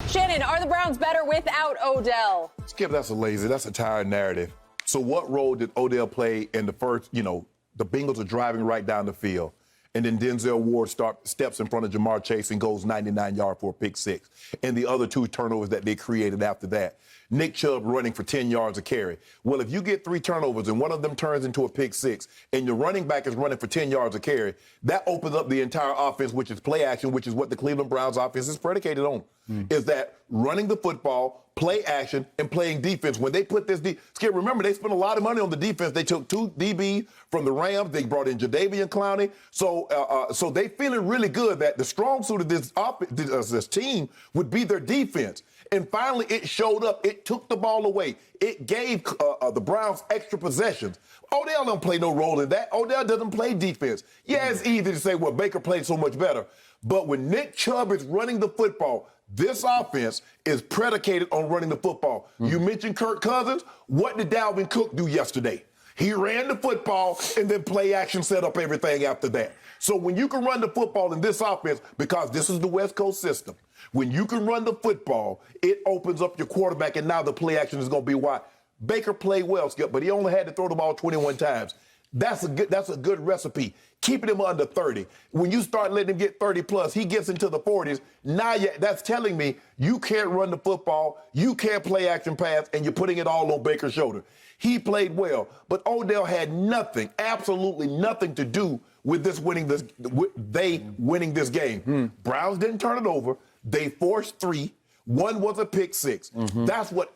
Shannon, are the Browns better without Odell? Skip, that's a tired narrative. So what role did Odell play in the first, the Bengals are driving right down the field, and then Denzel Ward steps in front of Jamar Chase and goes 99 yards for a pick six, and the other two turnovers that they created after that. Nick Chubb running for 10 yards a carry. Well, if you get 3 turnovers and one of them turns into a pick six and your running back is running for 10 yards a carry, that opens up the entire offense, which is play action, which is what the Cleveland Browns offense is predicated on, is that running the football, play action, and playing defense. When they put this, Skip, remember, they spent a lot of money on the defense. They took 2 DBs from the Rams. They brought in Jadeveon Clowney. So they feeling really good that the strong suit of this team would be their defense. And finally, it showed up. It took the ball away. It gave the Browns extra possessions. Odell don't play no role in that. Odell doesn't play defense. Yeah, it's easy to say, well, Baker played so much better. But when Nick Chubb is running the football, this offense is predicated on running the football. You mentioned Kirk Cousins. What did Dalvin Cook do yesterday? He ran the football, and then play action set up everything after that. So when you can run the football in this offense, because this is the West Coast system, when you can run the football, it opens up your quarterback, and now the play action is going to be wide. Baker played well, Skip, but he only had to throw the ball 21 times. That's a good recipe. Keeping him under 30. When you start letting him get 30 plus, he gets into the 40s. Now that's telling me you can't run the football, you can't play action pass, and you're putting it all on Baker's shoulder. He played well, but Odell had nothing, absolutely nothing to do with winning this game. Browns didn't turn it over. They forced 3. 1 was a pick six. That's what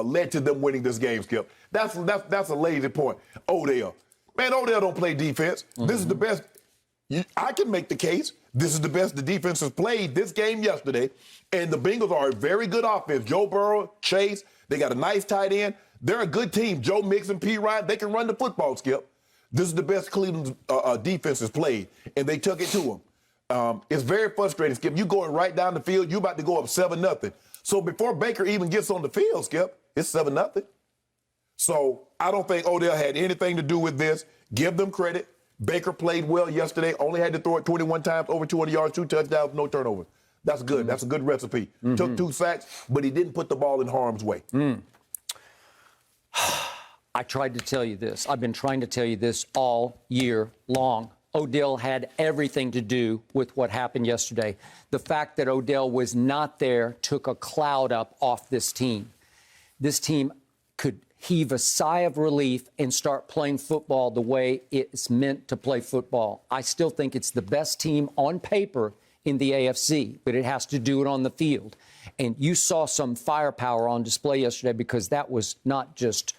led to them winning this game, Skip. That's a lazy point. Odell. Man, Odell don't play defense. This is the best. I can make the case. This is the best the defense has played this game yesterday. And the Bengals are a very good offense. Joe Burrow, Chase, they got a nice tight end. They're a good team. Joe Mixon, P. Ryan, they can run the football, Skip. This is the best Cleveland defense has played, and they took it to them. It's very frustrating, Skip. You going right down the field, you about to go up 7-0. So before Baker even gets on the field, Skip, it's 7-0. So I don't think Odell had anything to do with this. Give them credit. Baker played well yesterday, only had to throw it 21 times, over 200 yards, 2 touchdowns, no turnovers. That's good. That's a good recipe. Took 2 sacks, but he didn't put the ball in harm's way. I tried to tell you this. I've been trying to tell you this all year long. Odell had everything to do with what happened yesterday. The fact that Odell was not there took a cloud up off this team. This team could heave a sigh of relief and start playing football the way it's meant to play football. I still think it's the best team on paper in the AFC, but it has to do it on the field. And you saw some firepower on display yesterday, because that was not just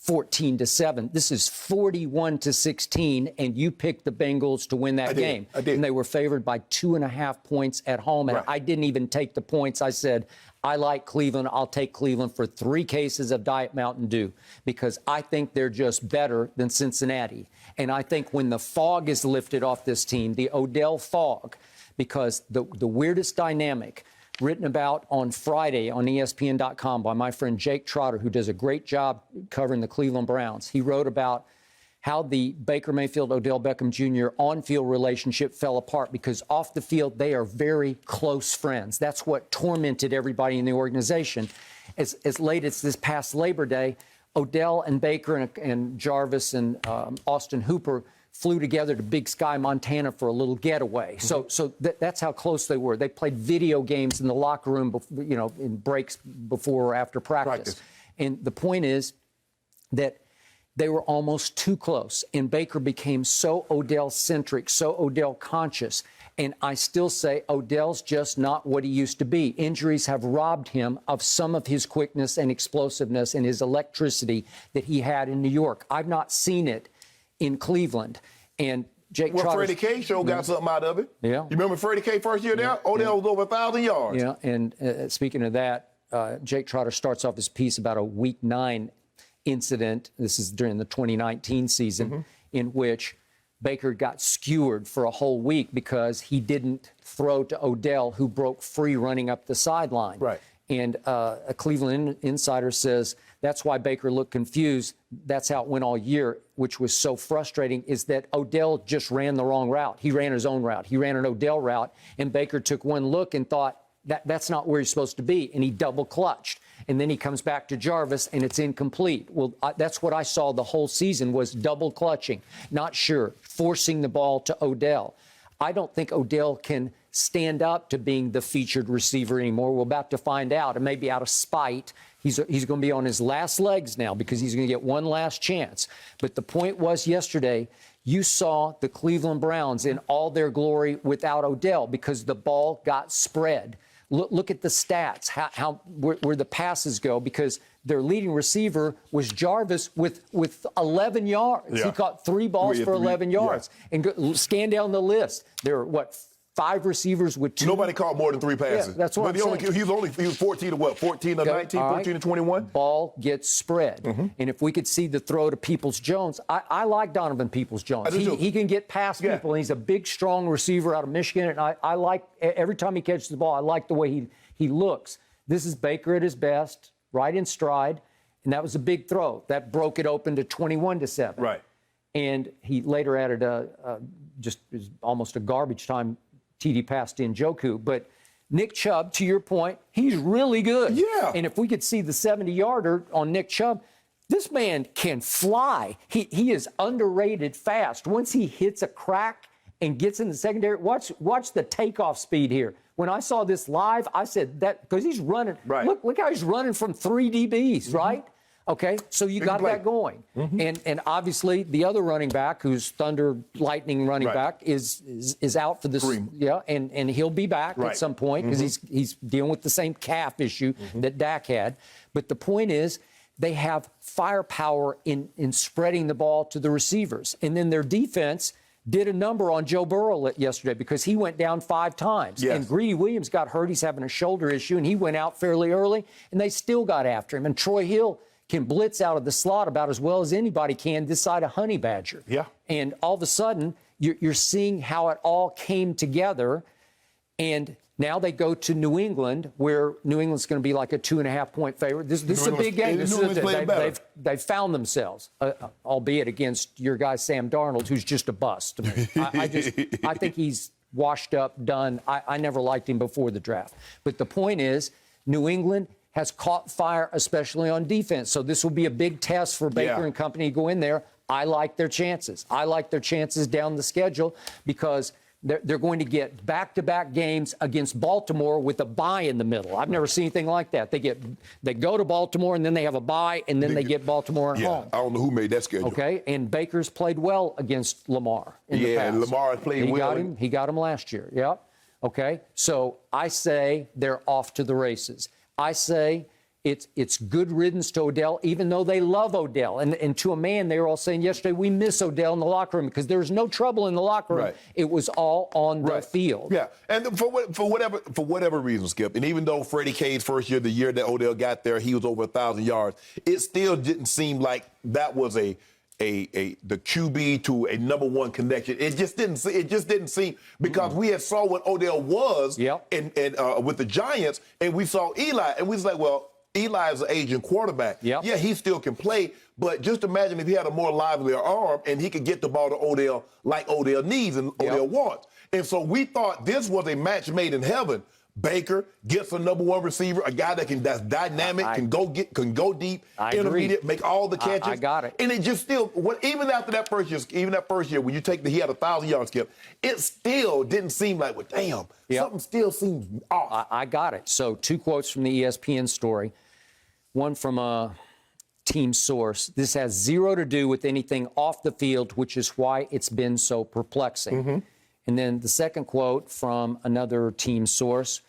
14-7. This is 41-16, and you picked the Bengals to win that game. I did. And they were favored by 2.5 points at home. And I didn't even take the points. I said, I like Cleveland. I'll take Cleveland for 3 cases of Diet Mountain Dew, because I think they're just better than Cincinnati. And I think when the fog is lifted off this team, the Odell fog, because the weirdest dynamic written about on Friday on ESPN.com by my friend Jake Trotter, who does a great job covering the Cleveland Browns. He wrote about how the Baker Mayfield, Odell Beckham Jr. on-field relationship fell apart, because off the field, they are very close friends. That's what tormented everybody in the organization. As late as this past Labor Day, Odell and Baker and Jarvis and Austin Hooper flew together to Big Sky, Montana for a little getaway. So that's how close they were. They played video games in the locker room, in breaks before or after practice. And the point is that they were almost too close. And Baker became so Odell-centric, so Odell-conscious. And I still say Odell's just not what he used to be. Injuries have robbed him of some of his quickness and explosiveness and his electricity that he had in New York. I've not seen it in Cleveland. And Jake Trotter. Freddie K got something out of it. Yeah. You remember Freddie K first year there? Odell was over 1,000 yards. Yeah, and speaking of that, Jake Trotter starts off his piece about a Week 9 incident. This is during the 2019 season, in which Baker got skewered for a whole week because he didn't throw to Odell, who broke free running up the sideline. Right. And a Cleveland insider says that's why Baker looked confused. That's how it went all year, which was so frustrating, is that Odell just ran the wrong route. He ran his own route. He ran an Odell route, and Baker took one look and thought, That's not where he's supposed to be, and he double clutched. And then he comes back to Jarvis, and it's incomplete. Well, that's what I saw the whole season was double clutching, not sure, forcing the ball to Odell. I don't think Odell can stand up to being the featured receiver anymore. We're about to find out, and maybe out of spite, he's going to be on his last legs now because he's going to get one last chance. But the point was yesterday, you saw the Cleveland Browns in all their glory without Odell because the ball got spread. Look at the stats, where the passes go, because their leading receiver was Jarvis with 11 yards. Yeah. He caught 3 balls for 11 yards. Yeah. And scan down the list. There are, 5 receivers with 2? Nobody caught more than 3 passes. Yeah, that's what I'm saying. He was 14 to what? 14 to 19, 14 to 21? Ball gets spread. And if we could see the throw to Peoples-Jones, I like Donovan Peoples-Jones. He can get past people, and he's a big, strong receiver out of Michigan, and I like, every time he catches the ball, I like the way he looks. This is Baker at his best, right in stride, and that was a big throw. That broke it open to 21-7. Right. And he later added just almost a garbage time TD pass to Njoku. But Nick Chubb, to your point, he's really good. Yeah. And if we could see the 70-yarder on Nick Chubb, this man can fly. He is underrated fast. Once he hits a crack and gets in the secondary, watch the takeoff speed here. When I saw this live, I said that because he's running. Right. Look how he's running from 3 DBs, right? Okay, so you got that going. And obviously the other running back, who's Thunder Lightning running back, is out for this. Kareem. Yeah, and he'll be back at some point because he's dealing with the same calf issue that Dak had. But the point is, they have firepower in spreading the ball to the receivers. And then their defense did a number on Joe Burrow yesterday because he went down 5 times. Yes. And Greedy Williams got hurt. He's having a shoulder issue, and he went out fairly early, and they still got after him. And Troy Hill can blitz out of the slot about as well as anybody can this side of Honey Badger. Yeah. And all of a sudden, you're seeing how it all came together. And now they go to New England, where New England's going to be like a 2.5-point favorite. This is a big game. They've found themselves, albeit against your guy Sam Darnold, who's just a bust. I think he's washed up, done. I never liked him before the draft. But the point is, New England has caught fire, especially on defense. So this will be a big test for Baker and company to go in there. I like their chances. I like their chances down the schedule because they're going to get back-to-back games against Baltimore with a bye in the middle. I've never seen anything like that. They go to Baltimore, and then they have a bye, and then they get Baltimore at home. I don't know who made that schedule. Okay, and Baker's played well against Lamar in the past. Lamar has played well. He got him last year, yep. Okay, so I say they're off to the races. I say it's good riddance to Odell, even though they love Odell. And to a man, they were all saying yesterday, we miss Odell in the locker room because there's no trouble in the locker room. Right. It was all on the field. Yeah, and for whatever reason, Skip, and even though Freddie K's first year, the year that Odell got there, he was over 1,000 yards, it still didn't seem like that was the QB to a number 1 connection. It just didn't seem because we had saw what Odell was and with the Giants, and we saw Eli, and we was like, well, Eli is an aging quarterback. Yep. Yeah, he still can play, but just imagine if he had a more lively arm and he could get the ball to Odell like Odell needs and Odell wants. And so we thought this was a match made in heaven. Baker gets a number 1 receiver, a guy that's dynamic, can go deep, intermediate, make all the catches. I got it. And it just still, even after that first year, when you take he had 1,000 yards, Skip, it still didn't seem like, well, damn, something still seems off. I got it. So 2 quotes from the ESPN story. One from a team source. This has 0 to do with anything off the field, which is why it's been so perplexing. And then the second quote from another team source,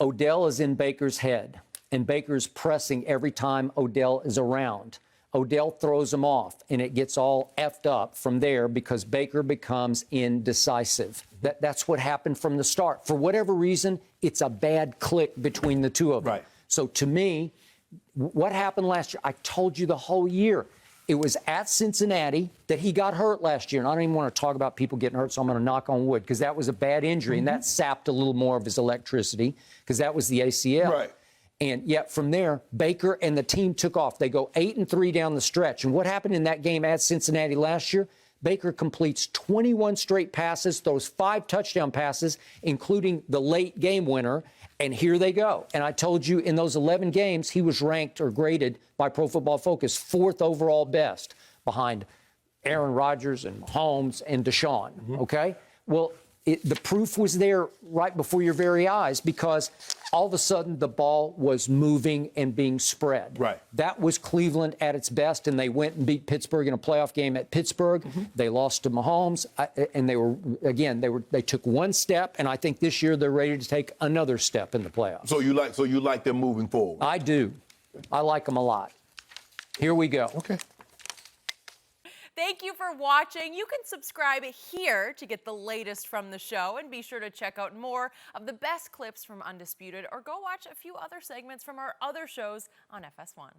Odell is in Baker's head, and Baker's pressing every time Odell is around. Odell throws him off, and it gets all effed up from there because Baker becomes indecisive. That's what happened from the start. For whatever reason, it's a bad click between the two of them. Right. So to me, what happened last year? I told you the whole year. It was at Cincinnati that he got hurt last year. And I don't even want to talk about people getting hurt, so I'm going to knock on wood because that was a bad injury, and that sapped a little more of his electricity because that was the ACL. Right. And yet from there, Baker and the team took off. They go 8-3 down the stretch. And what happened in that game at Cincinnati last year? Baker completes 21 straight passes, throws 5 touchdown passes, including the late game winner. And here they go. And I told you in those 11 games, he was ranked or graded by Pro Football Focus 4th overall best behind Aaron Rodgers and Mahomes and Deshaun. Okay? Well, the proof was there right before your very eyes because all of a sudden the ball was moving and being spread. Right. That was Cleveland at its best, and they went and beat Pittsburgh in a playoff game at Pittsburgh. They lost to Mahomes, and they took one step, and I think this year they're ready to take another step in the playoffs. So you like them moving forward? I do. I like them a lot. Here we go. Okay. Thank you for watching. You can subscribe here to get the latest from the show, and be sure to check out more of the best clips from Undisputed, or go watch a few other segments from our other shows on FS1.